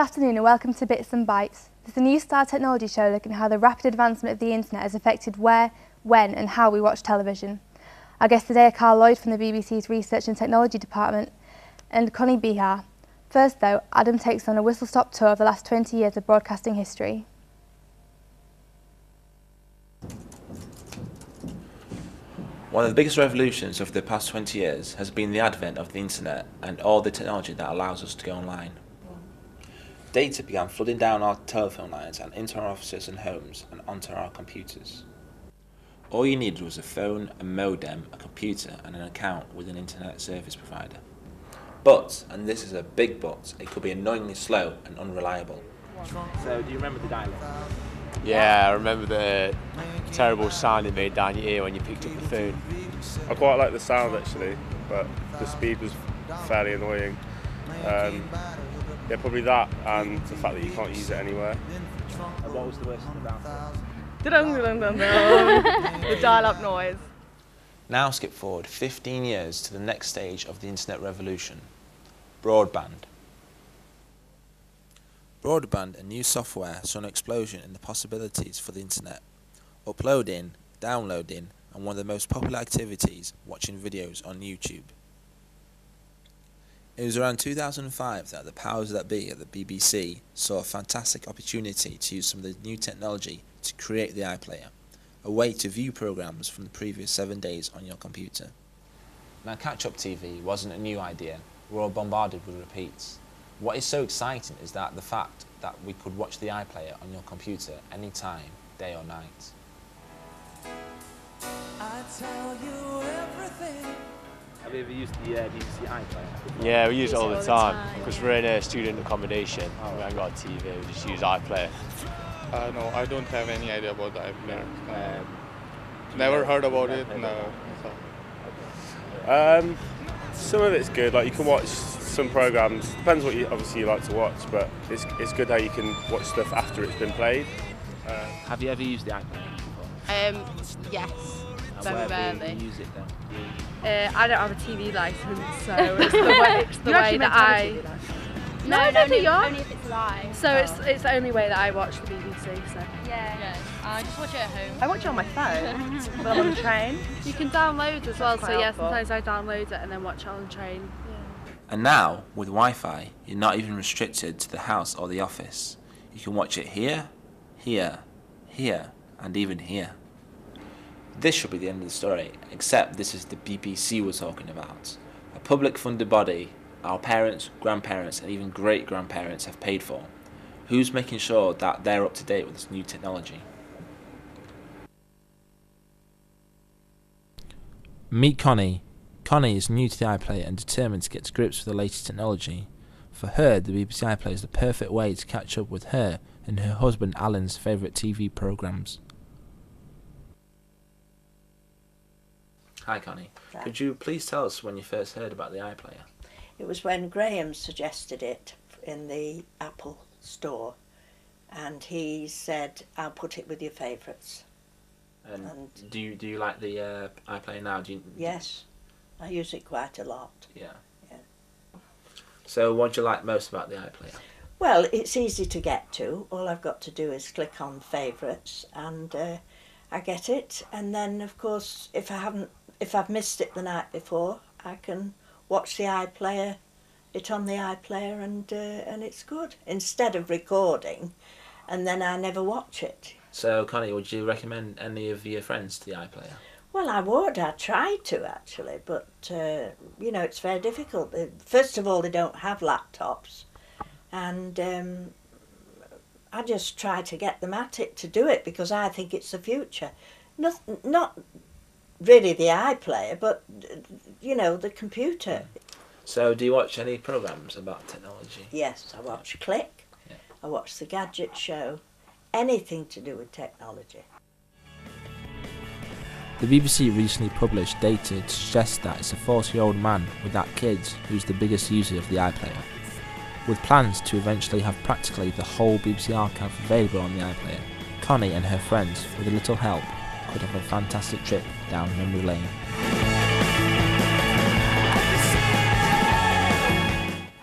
afternoon and welcome to Bits and Bytes. This is a new style technology show looking at how the rapid advancement of the internet has affected where, when and how we watch television. Our guests today are Carl Lloyd from the BBC's Research and Technology Department and Connie Bihar. First though, Adam takes on a whistle-stop tour of the last 20 years of broadcasting history. One of the biggest revolutions of the past 20 years has been the advent of the internet and all the technology that allows us to go online. Data began flooding down our telephone lines and into our offices and homes and onto our computers. All you needed was a phone, a modem, a computer and an account with an internet service provider. But, and this is a big but, it could be annoyingly slow and unreliable. So do you remember the dial-up? Yeah, I remember the terrible sound it made down your ear when you picked up the phone. I quite like the sound actually, but the speed was fairly annoying. Yeah, probably that and the fact that you can't use it anywhere. And what was the worst thing about it? The dial-up noise. Now skip forward 15 years to the next stage of the internet revolution, broadband. Broadband and new software saw an explosion in the possibilities for the internet. Uploading, downloading, and one of the most popular activities, watching videos on YouTube. It was around 2005 that the powers that be at the BBC saw a fantastic opportunity to use some of the new technology to create the iPlayer, a way to view programmes from the previous 7 days on your computer. Now catch-up TV wasn't a new idea, we were all bombarded with repeats. What is so exciting is that the fact that we could watch the iPlayer on your computer anytime, day or night. I tell you everything. Have you ever used the BBC iPlayer? Yeah, we use it all the time because we're in a student accommodation. We haven't got a TV, we just use iPlayer. No, I don't have any idea about the iPlayer. Never heard about it. No. Some of it's good. Like you can watch some programs. Depends what you obviously like to watch, but it's good how you can watch stuff after it's been played. Have you ever used the iPlayer before? Yes, And very where rarely. do you use it then? I don't have a TV licence, so it's the way that I... No, only if it's live. So it's the only way that I watch the BBC, so... Yeah. I just watch it at home. I watch it on my phone when I'm on the train. You can download as well, so yeah, sometimes I download it and then watch it on the train. Yeah. And now, with Wi-Fi, you're not even restricted to the house or the office. You can watch it here, here, here, and even here. This should be the end of the story, except this is the BBC we're talking about. A public funded body our parents, grandparents and even great-grandparents have paid for. Who's making sure that they're up to date with this new technology? Meet Connie. Connie is new to the iPlayer and determined to get to grips with the latest technology. For her, the BBC iPlayer is the perfect way to catch up with her and her husband Alan's favourite TV programmes. Hi Connie. Hi. Could you please tell us when you first heard about the iPlayer? It was when Graham suggested it in the Apple store, and he said, "I'll put it with your favourites." And do you like the iPlayer now? Yes, I use it quite a lot. Yeah. Yeah. So what do you like most about the iPlayer? Well, it's easy to get to. All I've got to do is click on favourites, and I get it. And then, of course, if I've missed it the night before, I can watch the iPlayer, it on the iPlayer, and it's good. Instead of recording, and then I never watch it. So, Connie, would you recommend any of your friends to the iPlayer? Well, I would. I tried to actually, but you know, it's very difficult. First of all, they don't have laptops, and I just try to get them at it to do it because I think it's the future. Not really the iPlayer, but you know, the computer. So, do you watch any programmes about technology? Yes, I watch Click. Yeah. I watch the Gadget Show. Anything to do with technology. The BBC recently published data to suggest that it's a 40-year-old man without kids who's the biggest user of the iPlayer. With plans to eventually have practically the whole BBC archive available on the iPlayer, Connie and her friends, with a little help, could have a fantastic trip down memory lane.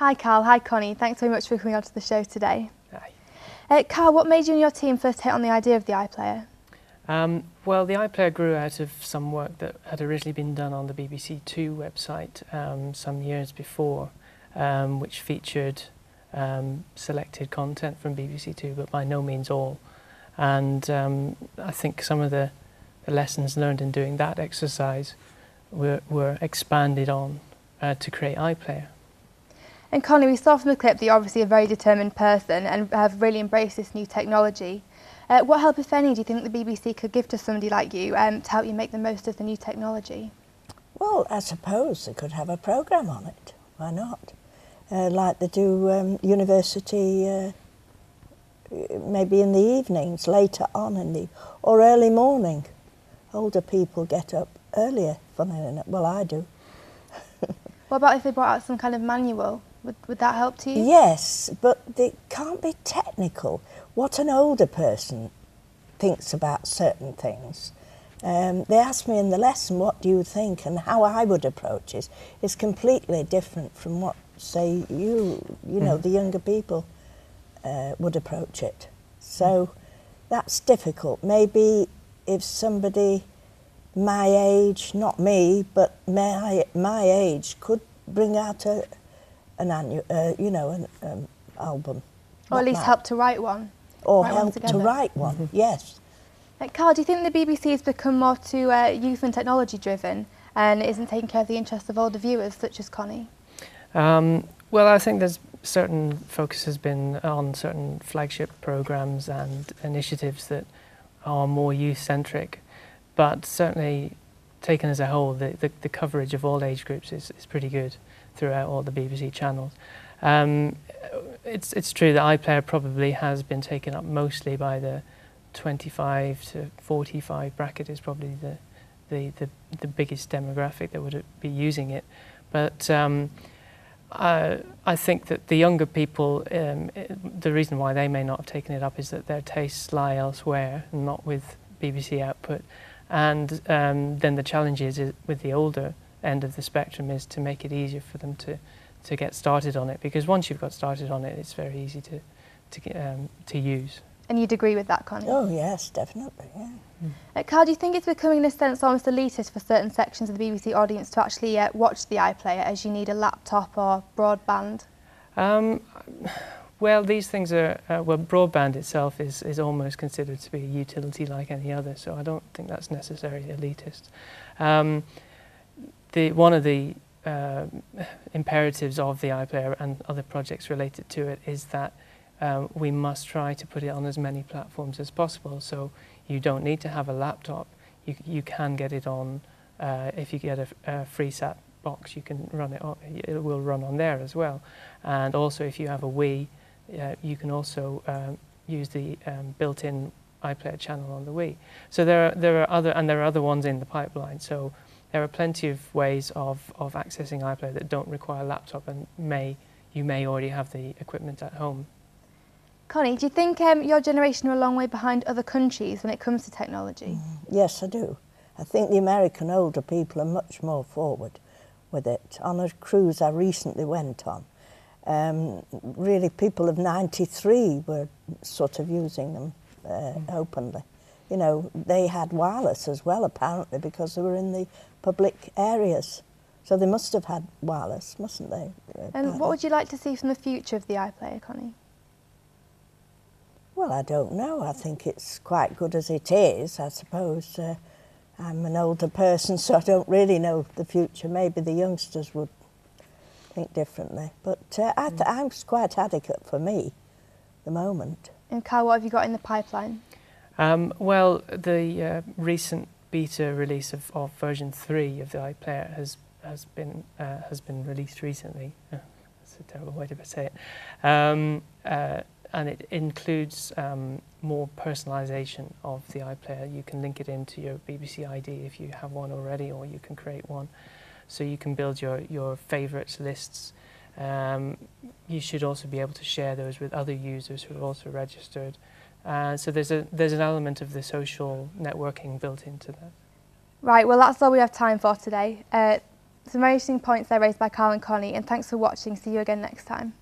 Hi Carl, hi Connie, thanks very much for coming on to the show today. Hi. Carl, what made you and your team first hit on the idea of the iPlayer? Well, the iPlayer grew out of some work that had originally been done on the BBC Two website some years before, which featured selected content from BBC Two, but by no means all. And I think some of the lessons learned in doing that exercise were expanded on to create iPlayer. And Connie, we saw from the clip that you're obviously a very determined person and have really embraced this new technology. What help, if any, do you think the BBC could give to somebody like you to help you make the most of the new technology? Well, I suppose they could have a programme on it. Why not? Like they do university, maybe in the evenings, later on or early morning. Older people get up earlier, funny enough. Well, I do. What about if they brought out some kind of manual? Would that help to you? Yes, but they can't be technical. What an older person thinks about certain things. They asked me in the lesson, what do you think, and how I would approach it is completely different from what, say, you know, the younger people would approach it. So that's difficult. Maybe if somebody my age, not me, but my age could bring out an annual, an album. Or at least help to write one. Or help to write one, yes. Carl, do you think the BBC has become more too youth and technology driven and isn't taking care of the interests of older viewers, such as Connie? Well, I think there's certain focus has been on certain flagship programmes and initiatives that are more youth-centric, but certainly taken as a whole, the coverage of all age groups is pretty good throughout all the BBC channels. It's true that iPlayer probably has been taken up mostly by the 25 to 45 bracket is probably the biggest demographic that would be using it. But I think that the younger people, the reason why they may not have taken it up is that their tastes lie elsewhere, not with BBC output. And then the challenge is with the older end of the spectrum is to make it easier for them to get started on it, because once you've got started on it, it's very easy to use. And you'd agree with that, Connie? Oh yes, definitely, yeah. Carl, do you think it's becoming in a sense almost elitist for certain sections of the BBC audience to actually watch the iPlayer, as you need a laptop or broadband? Well, these things are, broadband itself is almost considered to be a utility like any other, so I don't think that's necessarily elitist. One of the imperatives of the iPlayer and other projects related to it is that we must try to put it on as many platforms as possible. So you don't need to have a laptop. You can get it on, if you get a FreeSat box, you can run it on, it will run on there as well. And also if you have a Wii, you can also use the built-in iPlayer channel on the Wii. So there are other ones in the pipeline. So there are plenty of ways of accessing iPlayer that don't require a laptop, and you may already have the equipment at home. Connie, do you think your generation are a long way behind other countries when it comes to technology? Yes, I do. I think the American older people are much more forward with it. On a cruise I recently went on, really people of 93 were sort of using them openly. You know, they had wireless as well, apparently, because they were in the public areas. So they must have had wireless, mustn't they? And what would you like to see from the future of the iPlayer, Connie? Well, I don't know. I think it's quite good as it is, I suppose. I'm an older person, so I don't really know the future. Maybe the youngsters would think differently. But I'm quite adequate for me at the moment. And Carl, what have you got in the pipeline? Well, the recent beta release of version 3 of the iPlayer has been released recently. That's a terrible way to say it. And it includes more personalisation of the iPlayer. You can link it into your BBC ID if you have one already, or you can create one. So you can build your favourites lists. You should also be able to share those with other users who are also registered. So there's an element of the social networking built into that. Right, well that's all we have time for today. Some very interesting points there raised by Carl and Connie, and thanks for watching. See you again next time.